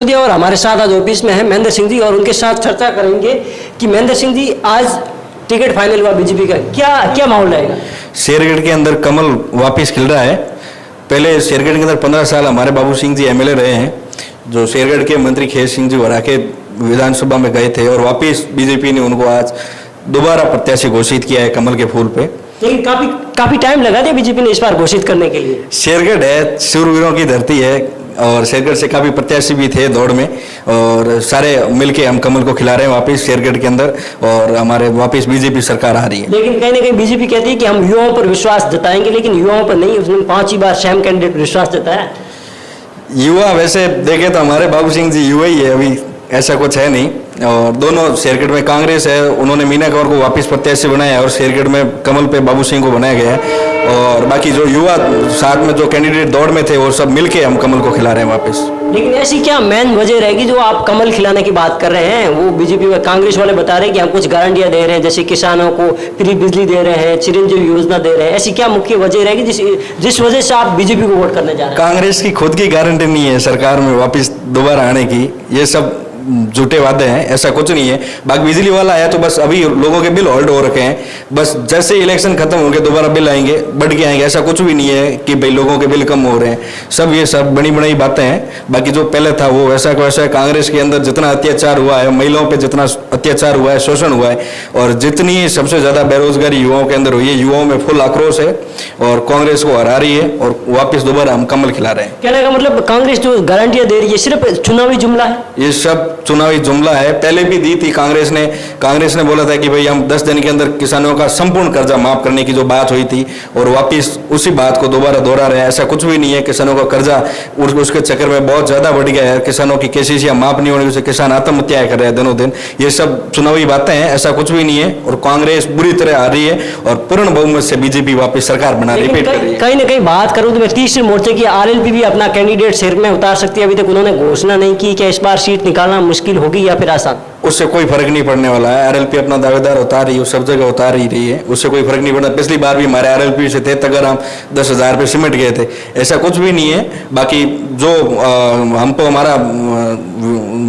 और हमारे साथ आज ऑफिस में है महेंद्र सिंह जी और उनके साथ चर्चा करेंगे कि महेंद्र सिंह जी आज टिकट फाइनल हुआ बीजेपी का, क्या क्या माहौल रहेगा? शेरगढ़ के अंदर कमल वापस खिल रहा है। पहले शेरगढ़ के अंदर 15 साल हमारे बाबू सिंह जी एमएलए रहे हैं, जो शेरगढ़ के मंत्री खेत सिंह जी वरा के विधानसभा में गए थे और वापस बीजेपी ने उनको आज दोबारा प्रत्याशी घोषित किया है कमल के फूल पे। लेकिन काफी टाइम लगा दिया बीजेपी ने इस बार घोषित करने के लिए। शेरगढ़ है, शूरवीरों की धरती है और शेरगढ़ से काफी प्रत्याशी भी थे दौड़ में और सारे मिलके हम कमल को खिला रहे हैं वापस शेरगढ़ के अंदर और हमारे वापस बीजेपी सरकार आ रही है। लेकिन कहीं ना कहीं बीजेपी कहती है कि हम युवाओं पर विश्वास जताएंगे, लेकिन युवाओं पर नहीं। उसने 5 ही बार सेम कैंडिडेट विश्वास जताया। युवा वैसे देखे तो हमारे बाबू सिंह जी युवा ही है, अभी ऐसा कुछ है नहीं। और दोनों शेरगढ़ में कांग्रेस है, उन्होंने मीना कौर को वापस प्रत्याशी बनाया और शेरगढ़ में कमल पे बाबू सिंह को बनाया गया है और बाकी जो युवा साथ में जो कैंडिडेट दौड़ में थे वो सब मिलके हम कमल को खिला रहे हैं वापस। लेकिन ऐसी क्या मेन वजह रहेगी जो आप कमल खिलाने की बात कर रहे हैं? वो बीजेपी में कांग्रेस वाले बता रहे हैं कि हम कुछ गारंटियां दे रहे हैं, जैसे किसानों को फ्री बिजली दे रहे हैं, चिरंजीवी योजना दे रहे हैं। ऐसी क्या मुख्य वजह रहेगी जिस वजह से आप बीजेपी को वोट करने जा रहे हैं? कांग्रेस की खुद की गारंटी नहीं है सरकार में वापस दोबारा आने की, ये सब झूठे वादे हैं, ऐसा कुछ नहीं है। बाकी बिजली वाला आया तो बस अभी लोगों के बिल होल्ड हो रखे हैं, बस जैसे इलेक्शन खत्म होंगे दोबारा बिल आएंगे, बढ़ के आएंगे। ऐसा कुछ भी नहीं है कि भाई लोगों के बिल कम हो रहे हैं, सब ये सब बनी बनाई बातें हैं। बाकी जो पहले था वो वैसा का वैसा है। कांग्रेस के अंदर जितना अत्याचार हुआ है, महिलाओं पे जितना अत्याचार हुआ है, शोषण हुआ है और जितनी सबसे ज्यादा बेरोजगारी युवाओं के अंदर हुई है, युवाओं में फुल आक्रोश है और कांग्रेस को हरा रही है और वापस दोबारा हम कमल खिला रहे हैं। कहने का मतलब कांग्रेस जो गारंटियां दे रही है सिर्फ चुनावी जुमला है? ये सब चुनावी जुमला है, पहले भी दी थी कांग्रेस ने बोला था कि भाई हम 10 दिन के अंदर किसानों का संपूर्ण कर्जा माफ करने की जो बात हुई थी और वापस उसी बात को दोबारा दोहरा रहे हैं। ऐसा कुछ भी नहीं है, किसानों का कर्जा उसके चक्कर में बहुत ज्यादा बढ़ गया है, किसानों की केसीसी माफ नहीं होने से किसान आत्महत्याएं कर रहे हैं दिनों दिन। ये सब चुनावी बातें हैं, ऐसा कुछ भी नहीं है और कांग्रेस बुरी तरह आ रही है और पूर्ण बहुमत से बीजेपी वापस सरकार बना रिपीट कर रही है। कहीं ना कहीं बात करूं तो मैं तीसरे मोर्चे की आरएलपी भी अपना कैंडिडेट शेर में उतार सकती है। अभी तक उन्होंने घोषणा नहीं की। क्या इस बार सीट निकालना मुश्किल होगी या फिर आसान? उससे कोई फर्क नहीं पड़ने वाला है। आरएलपी अपना दावेदार उतार रही है, सब जगह उतार ही रही है, उससे कोई फर्क नहीं पड़ना। पिछली बार भी हमारे आरएलपी से थे अगर हम 10,000 पे सिमट गए थे, ऐसा कुछ भी नहीं है। बाकी जो हमको हमारा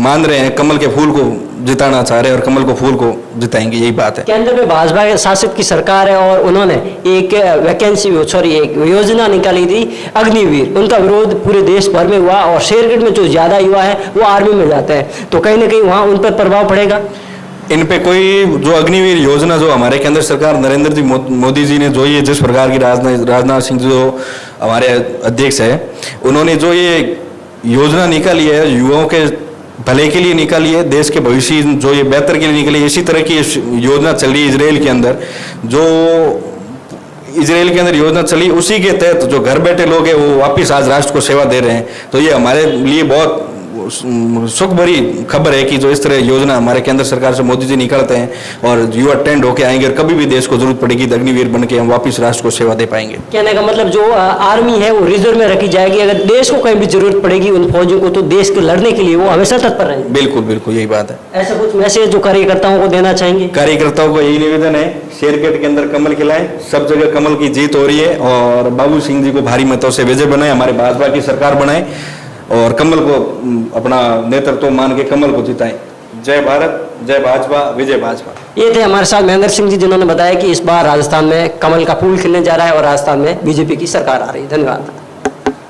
मान रहे हैं कमल के फूल को जिताना चाह रहे हैं और कमल को फूल को जिताएंगे, यही बात है। केंद्र में भाजपा शासित की सरकार है और उन्होंने एक एक योजना निकाली थी अग्निवीर। उनका विरोध पूरे देश भर में हुआ और शेरगढ़ में जो ज्यादा युवा है वो आर्मी में जाते हैं, तो कहीं ना कहीं वहाँ उन पर प्रभाव पड़ेगा। इन पे कोई जो अग्निवीर योजना जो हमारे केंद्र सरकार नरेंद्र जी मोदी जी ने जो ये जिस प्रकार की राजनाथ सिंह जो हमारे अध्यक्ष है, उन्होंने जो ये योजना निकाली है युवाओं के भले के लिए निकाली है, देश के भविष्य जो ये बेहतर के लिए निकाली है। इसी तरह की योजना चल रही है इजराइल के अंदर, जो इजराइल के अंदर योजना चली उसी के तहत जो घर बैठे लोग हैं वो वापस आज राष्ट्र को सेवा दे रहे हैं। तो ये हमारे लिए बहुत सुख भरी खबर है कि जो इस तरह योजना हमारे केंद्र सरकार से मोदी जी निकालते हैं और युवा ट्रेंड होके आएंगे और कभी भी देश को जरूरत पड़ेगी अग्निवीर बन के हम वापस राष्ट्र को सेवा दे पाएंगे। कहने का मतलब जो आर्मी है वो रिजर्व में रखी जाएगी, अगर देश को कहीं भी जरूरत पड़ेगी उन फौजियों को तो देश के लड़ने के लिए वो हमेशा तत्पर रहेंगे। बिल्कुल बिल्कुल यही बात है। ऐसा कुछ मैसेज जो कार्यकर्ताओं को देना चाहेंगे? कार्यकर्ताओं को यही निवेदन है, शेरगढ़ के अंदर कमल खिलाएं, सब जगह कमल की जीत हो रही है और बाबू सिंह जी को भारी मतों से विजय बनाए, हमारे भाजपा की सरकार बनाए और कमल को अपना नेतृत्व मान के कमल को जिताएं। जय भारत, जय भाजपा, विजय भाजपा। ये थे हमारे साथ महेंद्र सिंह जी, जिन्होंने बताया कि इस बार राजस्थान में कमल का फूल खिलने जा रहा है और राजस्थान में बीजेपी की सरकार आ रही है। धन्यवाद।